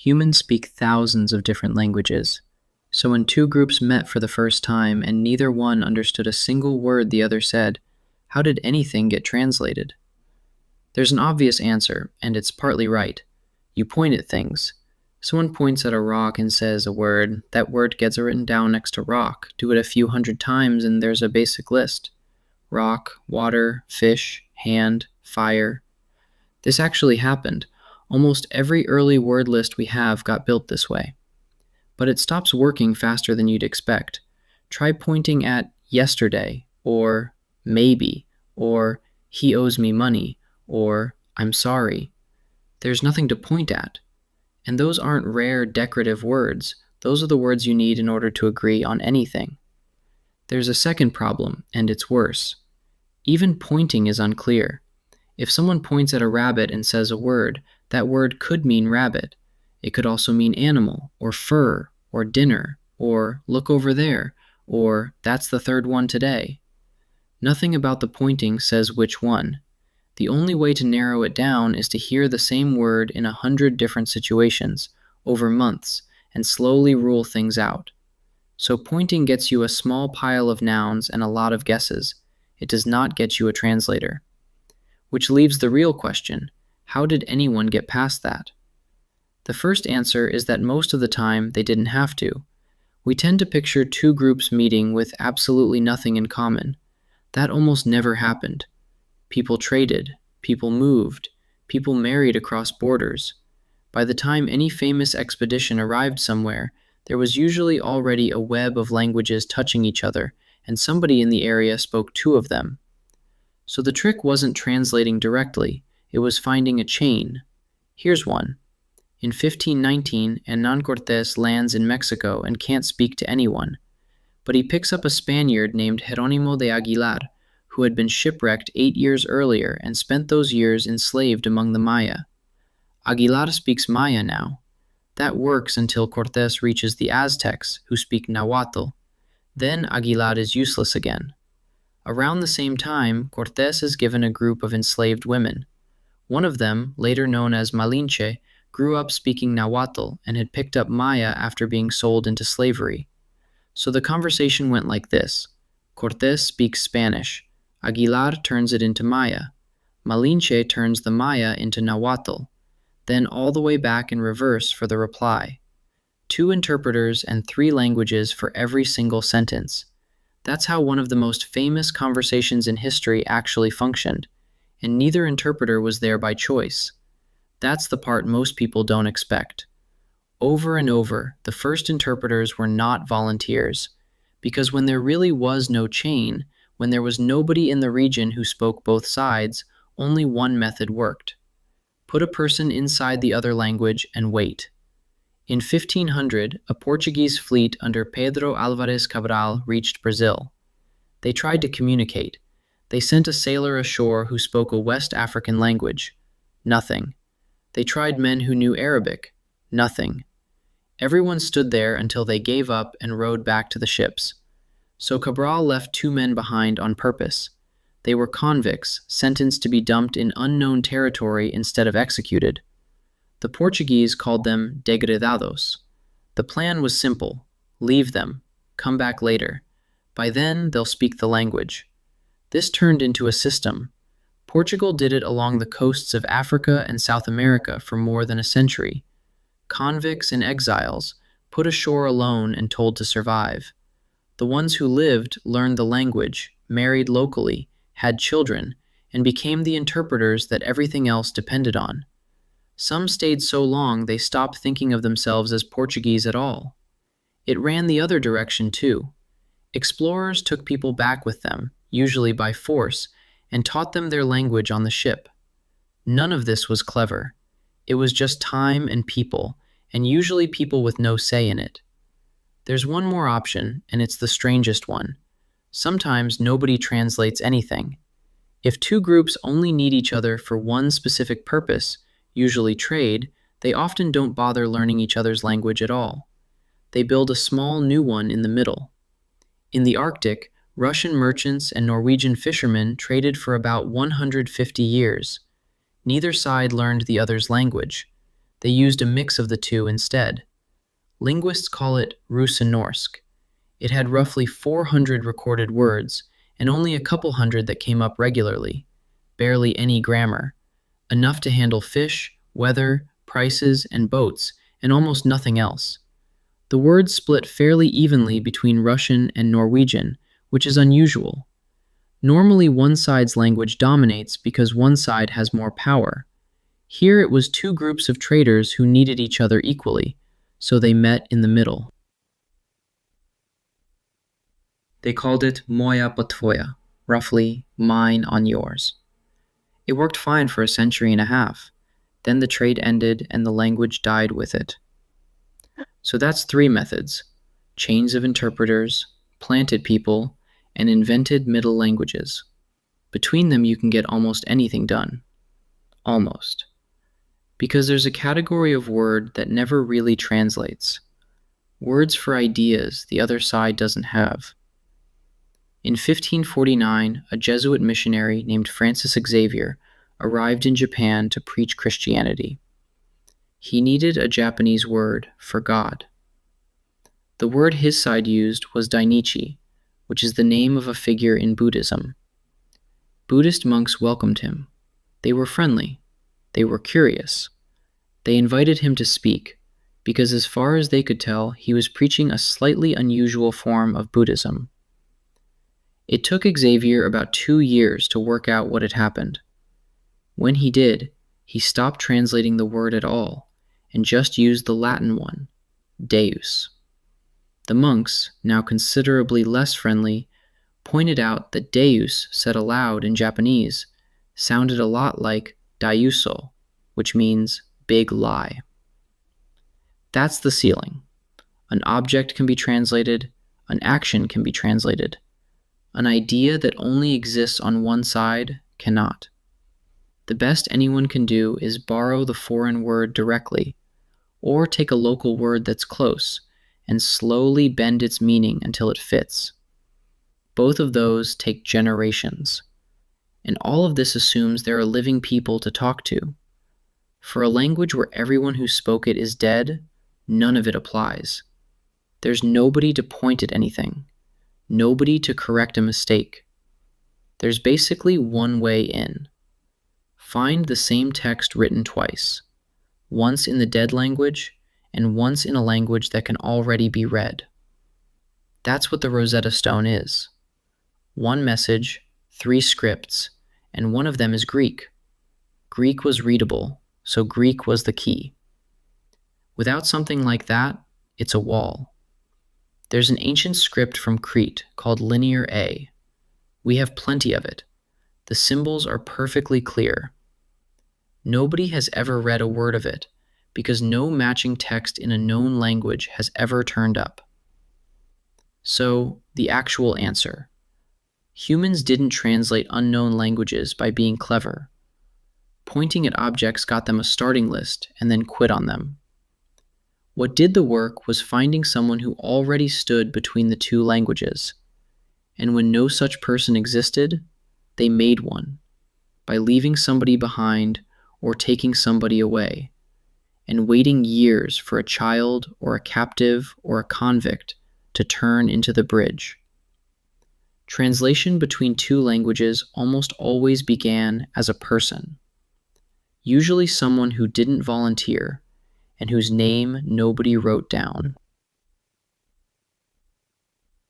Humans speak thousands of different languages. So when two groups met for the first time and neither one understood a single word the other said, how did anything get translated? There's an obvious answer, and it's partly right. You point at things. Someone points at a rock and says a word. That word gets written down next to rock. Do it a few hundred times and there's a basic list. Rock, water, fish, hand, fire. This actually happened. Almost every early word list we have got built this way. But it stops working faster than you'd expect. Try pointing at yesterday, or maybe, or he owes me money, or I'm sorry. There's nothing to point at. And those aren't rare decorative words. Those are the words you need in order to agree on anything. There's a second problem, and it's worse. Even pointing is unclear. If someone points at a rabbit and says a word, that word could mean rabbit. It could also mean animal, or fur, or dinner, or look over there, or that's the third one today. Nothing about the pointing says which one. The only way to narrow it down is to hear the same word in 100 different situations, over months, and slowly rule things out. So pointing gets you a small pile of nouns and a lot of guesses. It does not get you a translator. Which leaves the real question: how did anyone get past that? The first answer is that most of the time they didn't have to. We tend to picture two groups meeting with absolutely nothing in common. That almost never happened. People traded, people moved, people married across borders. By the time any famous expedition arrived somewhere, there was usually already a web of languages touching each other, and somebody in the area spoke two of them. So the trick wasn't translating directly, it was finding a chain. Here's one. In 1519, Hernán Cortés lands in Mexico and can't speak to anyone. But he picks up a Spaniard named Jerónimo de Aguilar, who had been shipwrecked 8 years earlier and spent those years enslaved among the Maya. Aguilar speaks Maya now. That works until Cortés reaches the Aztecs, who speak Nahuatl. Then Aguilar is useless again. Around the same time, Cortés is given a group of enslaved women. One of them, later known as Malinche, grew up speaking Nahuatl and had picked up Maya after being sold into slavery. So the conversation went like this. Cortés speaks Spanish. Aguilar turns it into Maya. Malinche turns the Maya into Nahuatl. Then all the way back in reverse for the reply. 2 interpreters and 3 languages for every single sentence. That's how one of the most famous conversations in history actually functioned, and neither interpreter was there by choice. That's the part most people don't expect. Over and over, the first interpreters were not volunteers, because when there really was no chain, when there was nobody in the region who spoke both sides, only one method worked. Put a person inside the other language and wait. In 1500, a Portuguese fleet under Pedro Álvares Cabral reached Brazil. They tried to communicate. They sent a sailor ashore who spoke a West African language. Nothing. They tried men who knew Arabic. Nothing. Everyone stood there until they gave up and rowed back to the ships. So Cabral left 2 men behind on purpose. They were convicts, sentenced to be dumped in unknown territory instead of executed. The Portuguese called them degredados. The plan was simple. Leave them. Come back later. By then, they'll speak the language. This turned into a system. Portugal did it along the coasts of Africa and South America for more than a century. Convicts and exiles, put ashore alone and told to survive. The ones who lived learned the language, married locally, had children, and became the interpreters that everything else depended on. Some stayed so long they stopped thinking of themselves as Portuguese at all. It ran the other direction too. Explorers took people back with them, usually by force, and taught them their language on the ship. None of this was clever. It was just time and people, and usually people with no say in it. There's one more option, and it's the strangest one. Sometimes nobody translates anything. If 2 groups only need each other for one specific purpose, usually trade, they often don't bother learning each other's language at all. They build a small new one in the middle. In the Arctic, Russian merchants and Norwegian fishermen traded for about 150 years. Neither side learned the other's language. They used a mix of the two instead. Linguists call it Russinorsk. It had roughly 400 recorded words, and only a couple hundred that came up regularly. Barely any grammar. Enough to handle fish, weather, prices, and boats, and almost nothing else. The words split fairly evenly between Russian and Norwegian, which is unusual. Normally, one side's language dominates because one side has more power. Here it was two groups of traders who needed each other equally, so they met in the middle. They called it Moja po tvoja, roughly, mine on yours. It worked fine for a century and a half. Then the trade ended and the language died with it. So that's three methods: chains of interpreters, planted people, and invented middle languages. Between them you can get almost anything done. Almost. Because there's a category of word that never really translates. Words for ideas the other side doesn't have. In 1549, a Jesuit missionary named Francis Xavier arrived in Japan to preach Christianity. He needed a Japanese word for God. The word his side used was Dainichi, which is the name of a figure in Buddhism. Buddhist monks welcomed him. They were friendly. They were curious. They invited him to speak, because as far as they could tell, he was preaching a slightly unusual form of Buddhism. It took Xavier about 2 years to work out what had happened. When he did, he stopped translating the word at all and just used the Latin one, Deus. The monks, now considerably less friendly, pointed out that Deus, said aloud in Japanese, sounded a lot like Daiuso, which means big lie. That's the ceiling. An object can be translated, an action can be translated. An idea that only exists on one side cannot. The best anyone can do is borrow the foreign word directly, or take a local word that's close and slowly bend its meaning until it fits. Both of those take generations. And all of this assumes there are living people to talk to. For a language where everyone who spoke it is dead, none of it applies. There's nobody to point at anything, nobody to correct a mistake. There's basically one way in. Find the same text written twice, once in the dead language and once in a language that can already be read. That's what the Rosetta Stone is. One message, 3 scripts, and one of them is Greek. Greek was readable, so Greek was the key. Without something like that, it's a wall. There's an ancient script from Crete called Linear A. We have plenty of it. The symbols are perfectly clear. Nobody has ever read a word of it, because no matching text in a known language has ever turned up. So, the actual answer. Humans didn't translate unknown languages by being clever. Pointing at objects got them a starting list and then quit on them. What did the work was finding someone who already stood between the two languages. And when no such person existed, they made one, by leaving somebody behind or taking somebody away, and waiting years for a child or a captive or a convict to turn into the bridge. Translation between two languages almost always began as a person, usually someone who didn't volunteer and whose name nobody wrote down.